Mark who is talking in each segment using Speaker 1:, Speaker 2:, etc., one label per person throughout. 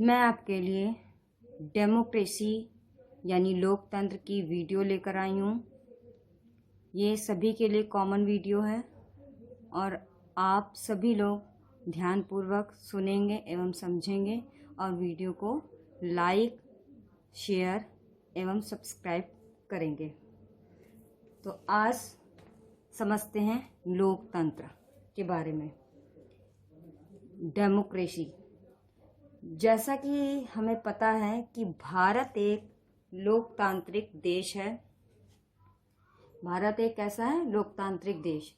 Speaker 1: मैं आपके लिए डेमोक्रेसी यानी लोकतंत्र की वीडियो लेकर आई हूँ। ये सभी के लिए कॉमन वीडियो है और आप सभी लोग ध्यानपूर्वक सुनेंगे एवं समझेंगे और वीडियो को लाइक, शेयर एवं सब्सक्राइब करेंगे। तो आज समझते हैं लोकतंत्र के बारे में। डेमोक्रेसी, जैसा कि हमें पता है कि भारत एक लोकतांत्रिक देश है। भारत एक कैसा है? लोकतांत्रिक देश।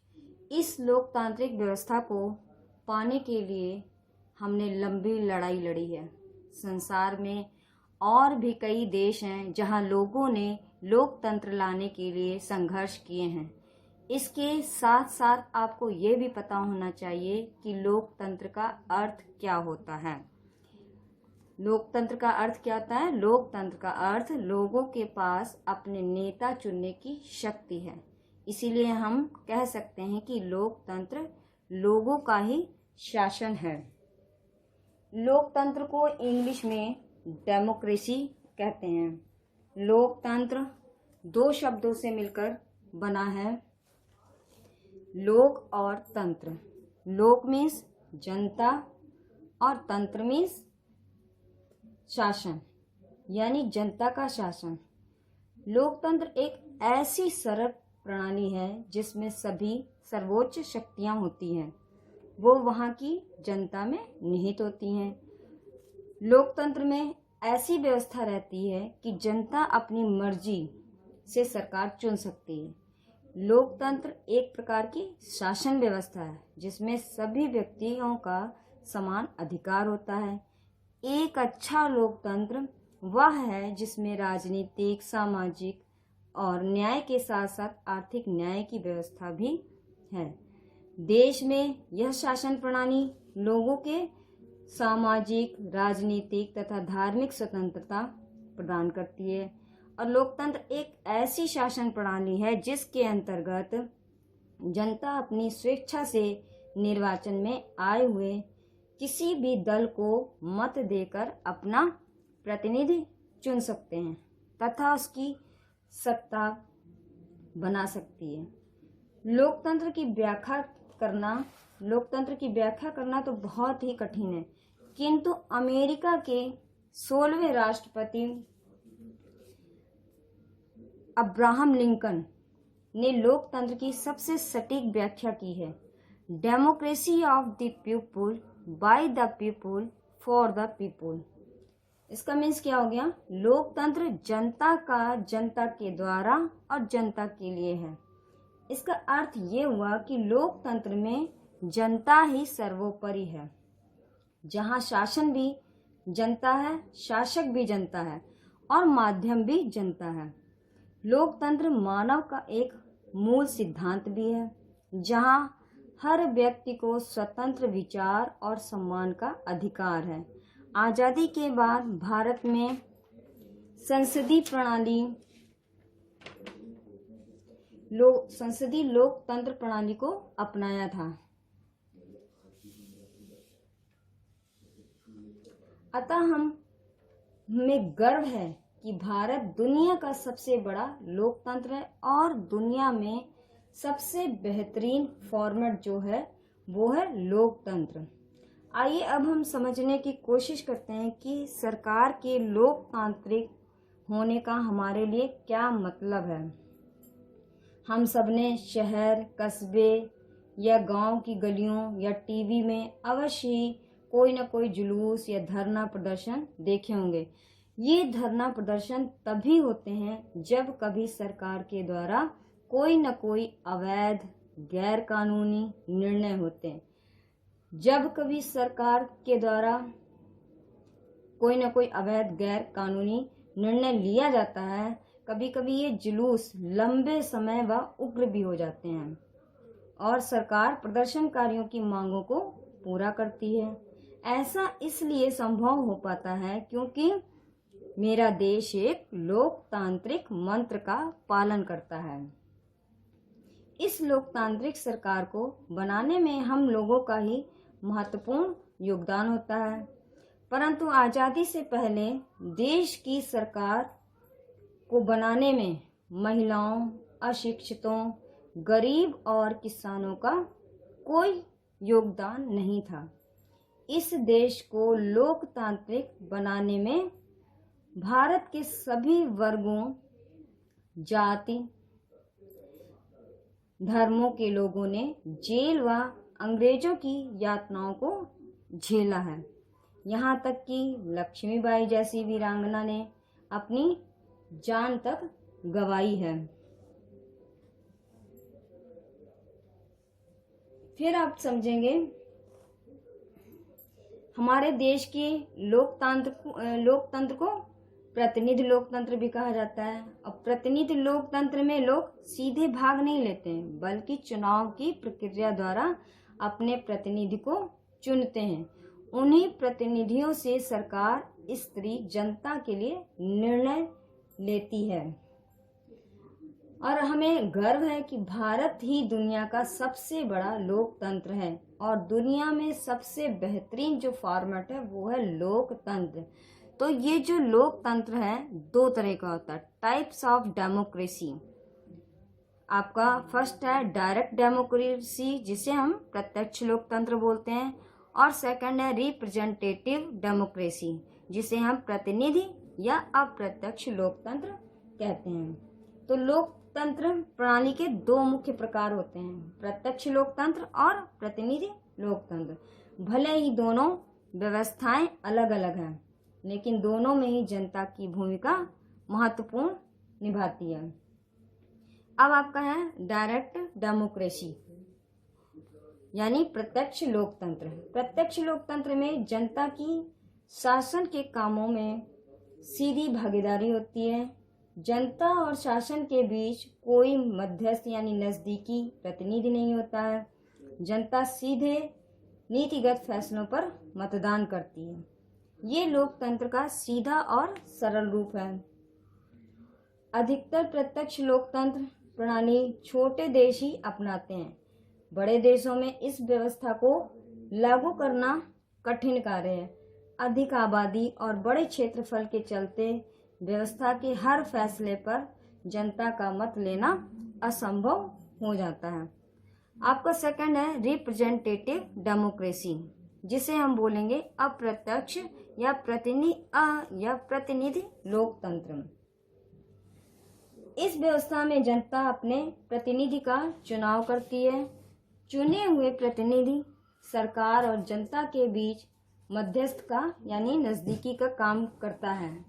Speaker 1: इस लोकतांत्रिक व्यवस्था को पाने के लिए हमने लंबी लड़ाई लड़ी है। संसार में और भी कई देश हैं जहां लोगों ने लोकतंत्र लाने के लिए संघर्ष किए हैं। इसके साथ साथ आपको ये भी पता होना चाहिए कि लोकतंत्र का अर्थ क्या होता है। लोकतंत्र का अर्थ क्या होता है? लोकतंत्र का अर्थ लोगों के पास अपने नेता चुनने की शक्ति है। इसीलिए हम कह सकते हैं कि लोकतंत्र लोगों का ही शासन है। लोकतंत्र को इंग्लिश में डेमोक्रेसी कहते हैं। लोकतंत्र दो शब्दों से मिलकर बना है, लोक और तंत्र। लोक मीन्स जनता और तंत्र मीन्स शासन, यानी जनता का शासन। लोकतंत्र एक ऐसी सरल प्रणाली है जिसमें सभी सर्वोच्च शक्तियां होती हैं, वो वहां की जनता में निहित होती हैं। लोकतंत्र में ऐसी व्यवस्था रहती है कि जनता अपनी मर्जी से सरकार चुन सकती है। लोकतंत्र एक प्रकार की शासन व्यवस्था है जिसमें सभी व्यक्तियों का समान अधिकार होता है। एक अच्छा लोकतंत्र वह है जिसमें राजनीतिक, सामाजिक और न्याय के साथ साथ आर्थिक न्याय की व्यवस्था भी है। देश में यह शासन प्रणाली लोगों के सामाजिक, राजनीतिक तथा धार्मिक स्वतंत्रता प्रदान करती है। और लोकतंत्र एक ऐसी शासन प्रणाली है जिसके अंतर्गत जनता अपनी स्वेच्छा से निर्वाचन में आए हुए किसी भी दल को मत देकर अपना प्रतिनिधि चुन सकते हैं तथा उसकी सत्ता बना सकती है। लोकतंत्र की व्याख्या करना तो बहुत ही कठिन है, किंतु अमेरिका के 16वें राष्ट्रपति अब्राहम लिंकन ने लोकतंत्र की सबसे सटीक व्याख्या की है। Democracy of the people, by the people, for the people. इसका मीन्स क्या हो गया? लोकतंत्र जनता का जनता के द्वारा और जनता के लिए है। इसका अर्थ ये हुआ कि लोकतंत्र में जनता ही सर्वोपरि है। जहां शासन भी जनता है, शासक भी जनता है और माध्यम भी जनता है। लोकतंत्र मानव का एक मूल सिद्धांत भी है, जहां हर व्यक्ति को स्वतंत्र विचार और सम्मान का अधिकार है। आज़ादी के बाद भारत में संसदीय लोकतंत्र प्रणाली को अपनाया था। अतः हमें गर्व है कि भारत दुनिया का सबसे बड़ा लोकतंत्र है और दुनिया में सबसे बेहतरीन फॉर्मेट जो है वो है लोकतंत्र। आइए अब हम समझने की कोशिश करते हैं कि सरकार के लोकतांत्रिक होने का हमारे लिए क्या मतलब है। हम सबने शहर, कस्बे या गांव की गलियों या टीवी में अवश्य ही कोई न कोई जुलूस या धरना प्रदर्शन देखे होंगे। ये धरना प्रदर्शन तभी होते हैं जब कभी सरकार के द्वारा कोई न कोई अवैध, गैर कानूनी निर्णय होते हैं। जब कभी सरकार के द्वारा कोई न कोई अवैध, गैर कानूनी निर्णय लिया जाता है, कभी कभी ये जुलूस लंबे समय व उग्र भी हो जाते हैं और सरकार प्रदर्शनकारियों की मांगों को पूरा करती है। ऐसा इसलिए संभव हो पाता है क्योंकि मेरा देश एक लोकतांत्रिक मंत्र का पालन करता है। इस लोकतांत्रिक सरकार को बनाने में हम लोगों का ही महत्वपूर्ण योगदान होता है। परंतु आज़ादी से पहले देश की सरकार को बनाने में महिलाओं, अशिक्षितों, गरीब और किसानों का कोई योगदान नहीं था। इस देश को लोकतांत्रिक बनाने में भारत के सभी वर्गों, जाति, धर्मों के लोगों ने जेल व अंग्रेजों की यातनाओं को झेला है। यहाँ तक कि लक्ष्मीबाई जैसी वीरांगना ने अपनी जान तक गंवाई है। फिर आप समझेंगे हमारे देश के लोकतंत्र को प्रतिनिधि लोकतंत्र भी कहा जाता है। और प्रतिनिधि लोकतंत्र में लोग सीधे भाग नहीं लेते हैं, बल्कि चुनाव की प्रक्रिया द्वारा अपने प्रतिनिधि को चुनते हैं। उन्हीं प्रतिनिधियों से सरकार स्त्री जनता के लिए निर्णय लेती है। और हमें गर्व है कि भारत ही दुनिया का सबसे बड़ा लोकतंत्र है और दुनिया में सबसे बेहतरीन जो फॉर्मेट है वो है लोकतंत्र। तो ये जो लोकतंत्र है दो तरह का होता है, टाइप्स ऑफ डेमोक्रेसी। आपका फर्स्ट है डायरेक्ट डेमोक्रेसी, जिसे हम प्रत्यक्ष लोकतंत्र बोलते हैं, और सेकंड है रिप्रेजेंटेटिव डेमोक्रेसी, जिसे हम प्रतिनिधि या अप्रत्यक्ष लोकतंत्र कहते हैं। तो लोकतंत्र प्रणाली के दो मुख्य प्रकार होते हैं, प्रत्यक्ष लोकतंत्र और प्रतिनिधि लोकतंत्र। भले ही दोनों व्यवस्थाएं अलग अलग हैं, लेकिन दोनों में ही जनता की भूमिका महत्वपूर्ण निभाती है। अब आपका है डायरेक्ट डेमोक्रेसी यानी प्रत्यक्ष लोकतंत्र। प्रत्यक्ष लोकतंत्र में जनता की शासन के कामों में सीधी भागीदारी होती है। जनता और शासन के बीच कोई मध्यस्थ यानी नज़दीकी प्रतिनिधि नहीं होता है। जनता सीधे नीतिगत फैसलों पर मतदान करती है। ये लोकतंत्र का सीधा और सरल रूप है। अधिकतर प्रत्यक्ष लोकतंत्र प्रणाली छोटे देश ही अपनाते हैं। बड़े देशों में इस व्यवस्था को लागू करना कठिन कार्य है। अधिक आबादी और बड़े क्षेत्रफल के चलते व्यवस्था के हर फैसले पर जनता का मत लेना असंभव हो जाता है। आपका सेकंड है रिप्रेजेंटेटिव डेमोक्रेसी, जिसे हम बोलेंगे अप्रत्यक्ष या प्रतिनिधि लोकतंत्र। इस व्यवस्था में जनता अपने प्रतिनिधि का चुनाव करती है। चुने हुए प्रतिनिधि सरकार और जनता के बीच मध्यस्थ का यानी नज़दीकी का काम करता है।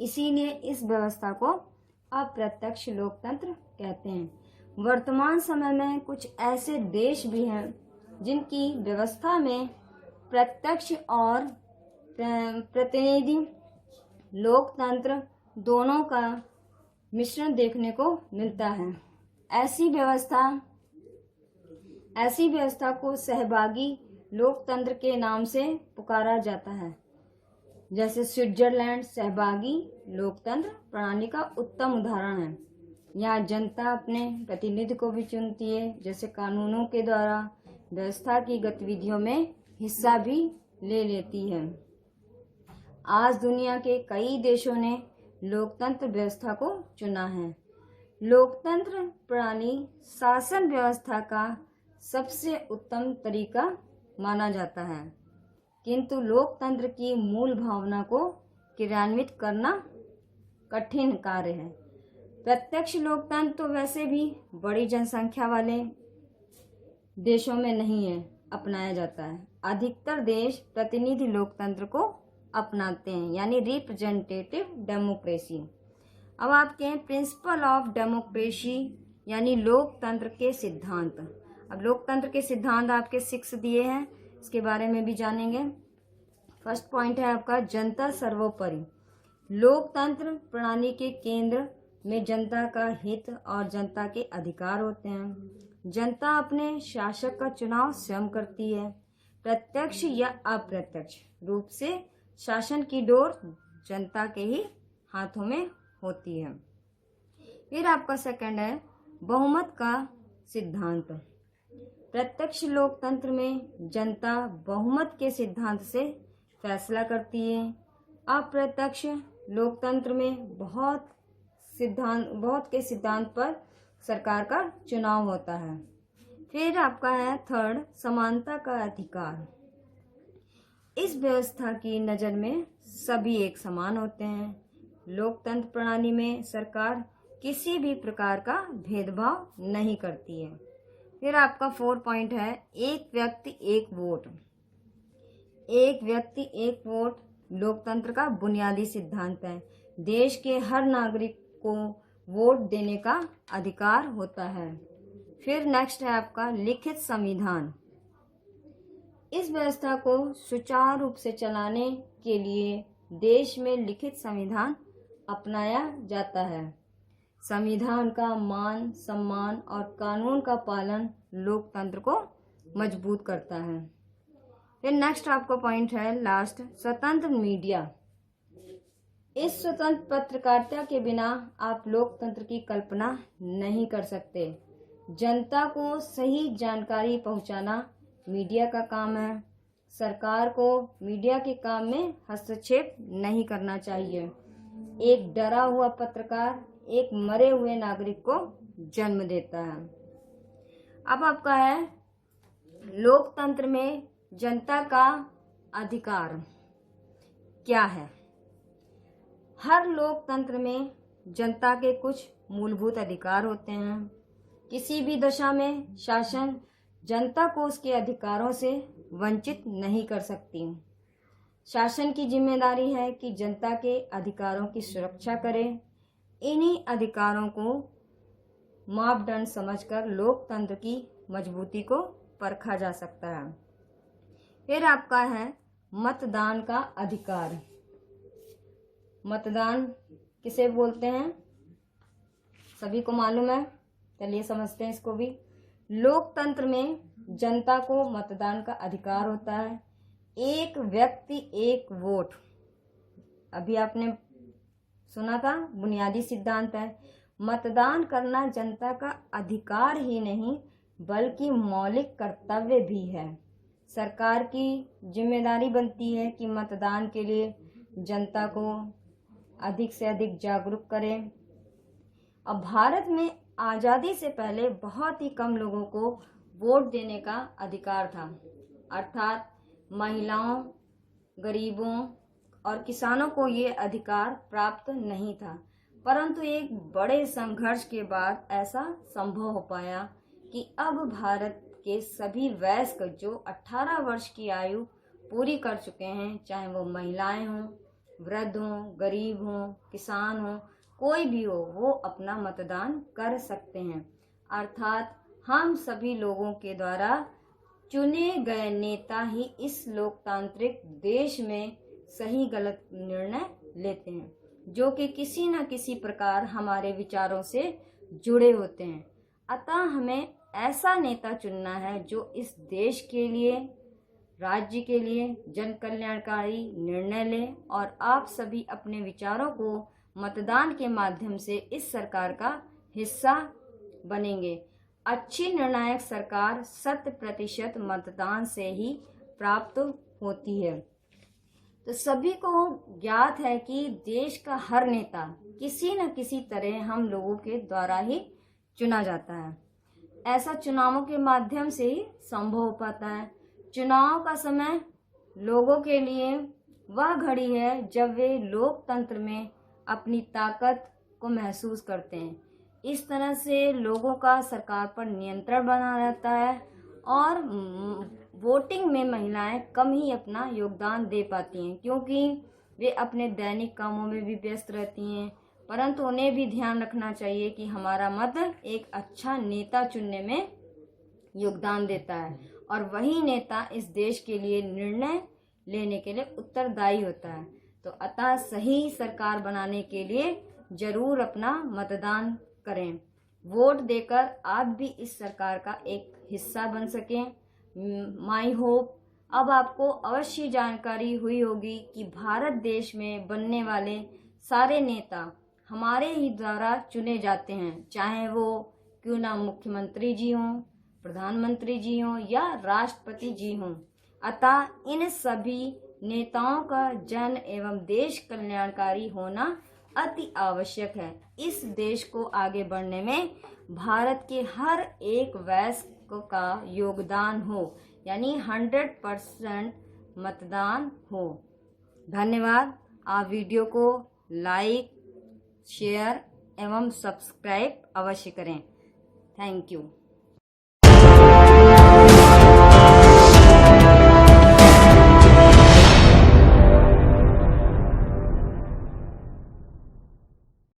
Speaker 1: इसीलिए इस व्यवस्था को अप्रत्यक्ष लोकतंत्र कहते हैं। वर्तमान समय में कुछ ऐसे देश भी हैं जिनकी व्यवस्था में प्रत्यक्ष और प्रतिनिधि लोकतंत्र दोनों का मिश्रण देखने को मिलता है। ऐसी व्यवस्था को सहभागी लोकतंत्र के नाम से पुकारा जाता है। जैसे स्विट्जरलैंड सहभागी लोकतंत्र प्रणाली का उत्तम उदाहरण है। यहाँ जनता अपने प्रतिनिधि को भी चुनती है, जैसे कानूनों के द्वारा व्यवस्था की गतिविधियों में हिस्सा भी ले लेती है। आज दुनिया के कई देशों ने लोकतंत्र व्यवस्था को चुना है। लोकतंत्र प्रणाली शासन व्यवस्था का सबसे उत्तम तरीका माना जाता है, किंतु लोकतंत्र की मूल भावना को क्रियान्वित करना कठिन कार्य है। प्रत्यक्ष लोकतंत्र तो वैसे भी बड़ी जनसंख्या वाले देशों में नहीं है अपनाया जाता है। अधिकतर देश प्रतिनिधि लोकतंत्र को अपनाते हैं, यानी रिप्रेजेंटेटिव डेमोक्रेसी। अब आपके हैं प्रिंसिपल ऑफ डेमोक्रेसी यानी लोकतंत्र के सिद्धांत। अब लोकतंत्र के सिद्धांत आपके 6 दिए हैं, इसके बारे में भी जानेंगे। फर्स्ट पॉइंट है आपका जनता सर्वोपरि। लोकतंत्र प्रणाली के केंद्र में जनता का हित और जनता के अधिकार होते हैं। जनता अपने शासक का चुनाव स्वयं करती है। प्रत्यक्ष या अप्रत्यक्ष रूप से शासन की डोर जनता के ही हाथों में होती है। फिर आपका सेकंड है बहुमत का सिद्धांत। प्रत्यक्ष लोकतंत्र में जनता बहुमत के सिद्धांत से फैसला करती है। अप्रत्यक्ष लोकतंत्र में बहुत के सिद्धांत पर सरकार का चुनाव होता है। फिर आपका है थर्ड, समानता का अधिकार। इस व्यवस्था की नज़र में सभी एक समान होते हैं। लोकतंत्र प्रणाली में सरकार किसी भी प्रकार का भेदभाव नहीं करती है। फिर आपका 4 पॉइंट है, एक व्यक्ति एक वोट। एक व्यक्ति एक वोट लोकतंत्र का बुनियादी सिद्धांत है। देश के हर नागरिक को वोट देने का अधिकार होता है। फिर नेक्स्ट है आपका लिखित संविधान। इस व्यवस्था को सुचारू रूप से चलाने के लिए देश में लिखित संविधान अपनाया जाता है। संविधान का मान सम्मान और कानून का पालन लोकतंत्र को मजबूत करता है। फिर नेक्स्ट आपका पॉइंट है लास्ट, स्वतंत्र मीडिया। इस स्वतंत्र पत्रकारिता के बिना आप लोकतंत्र की कल्पना नहीं कर सकते। जनता को सही जानकारी पहुंचाना मीडिया का काम है। सरकार को मीडिया के काम में हस्तक्षेप नहीं करना चाहिए। एक डरा हुआ पत्रकार एक मरे हुए नागरिक को जन्म देता है। अब आपका है लोकतंत्र में जनता का अधिकार क्या है। हर लोकतंत्र में जनता के कुछ मूलभूत अधिकार होते हैं। किसी भी दशा में शासन जनता को उसके अधिकारों से वंचित नहीं कर सकती। शासन की जिम्मेदारी है कि जनता के अधिकारों की सुरक्षा करे। इन्हीं अधिकारों को मापदंड समझकर लोकतंत्र की मजबूती को परखा जा सकता है। फिर आपका है मतदान का अधिकार। मतदान किसे बोलते हैं सभी को मालूम है, चलिए समझते हैं इसको भी। लोकतंत्र में जनता को मतदान का अधिकार होता है। एक व्यक्ति एक वोट, अभी आपने सुना था, बुनियादी सिद्धांत है। मतदान करना जनता का अधिकार ही नहीं बल्कि मौलिक कर्तव्य भी है। सरकार की जिम्मेदारी बनती है कि मतदान के लिए जनता को अधिक से अधिक जागरूक करें। अब भारत में आज़ादी से पहले बहुत ही कम लोगों को वोट देने का अधिकार था, अर्थात महिलाओं, गरीबों और किसानों को ये अधिकार प्राप्त नहीं था। परंतु एक बड़े संघर्ष के बाद ऐसा संभव हो पाया कि अब भारत के सभी वयस्क जो 18 वर्ष की आयु पूरी कर चुके हैं, चाहे वो महिलाएं हों, वृद्ध हों, गरीब हों, किसान हों, कोई भी हो, वो अपना मतदान कर सकते हैं। अर्थात हम सभी लोगों के द्वारा चुने गए नेता ही इस लोकतांत्रिक देश में सही गलत निर्णय लेते हैं, जो कि किसी न किसी प्रकार हमारे विचारों से जुड़े होते हैं। अतः हमें ऐसा नेता चुनना है जो इस देश के लिए, राज्य के लिए जन कल्याणकारी निर्णय ले और आप सभी अपने विचारों को मतदान के माध्यम से इस सरकार का हिस्सा बनेंगे। अच्छी निर्णायक सरकार 100% मतदान से ही प्राप्त होती है। तो सभी को ज्ञात है कि देश का हर नेता किसी न किसी तरह हम लोगों के द्वारा ही चुना जाता है। ऐसा चुनावों के माध्यम से ही संभव हो पाता है। चुनाव का समय लोगों के लिए वह घड़ी है जब वे लोकतंत्र में अपनी ताकत को महसूस करते हैं। इस तरह से लोगों का सरकार पर नियंत्रण बना रहता है और वोटिंग में महिलाएं कम ही अपना योगदान दे पाती हैं, क्योंकि वे अपने दैनिक कामों में भी व्यस्त रहती हैं। परंतु उन्हें भी ध्यान रखना चाहिए कि हमारा मत एक अच्छा नेता चुनने में योगदान देता है और वही नेता इस देश के लिए निर्णय लेने के लिए उत्तरदायी होता है। तो अतः सही सरकार बनाने के लिए जरूर अपना मतदान करें। वोट देकर आप भी इस सरकार का एक हिस्सा बन सकें। माई होप अब आपको अवश्य जानकारी हुई होगी कि भारत देश में बनने वाले सारे नेता हमारे ही द्वारा चुने जाते हैं, चाहे वो क्यों ना मुख्यमंत्री जी हों, प्रधानमंत्री जी हों या राष्ट्रपति जी हों। अतः इन सभी नेताओं का जन एवं देश कल्याणकारी होना अति आवश्यक है। इस देश को आगे बढ़ने में भारत के हर एक वयस्क का योगदान हो, यानी 100% मतदान हो। धन्यवाद। आप वीडियो को लाइक, शेयर एवं सब्सक्राइब अवश्य करें। Thank you.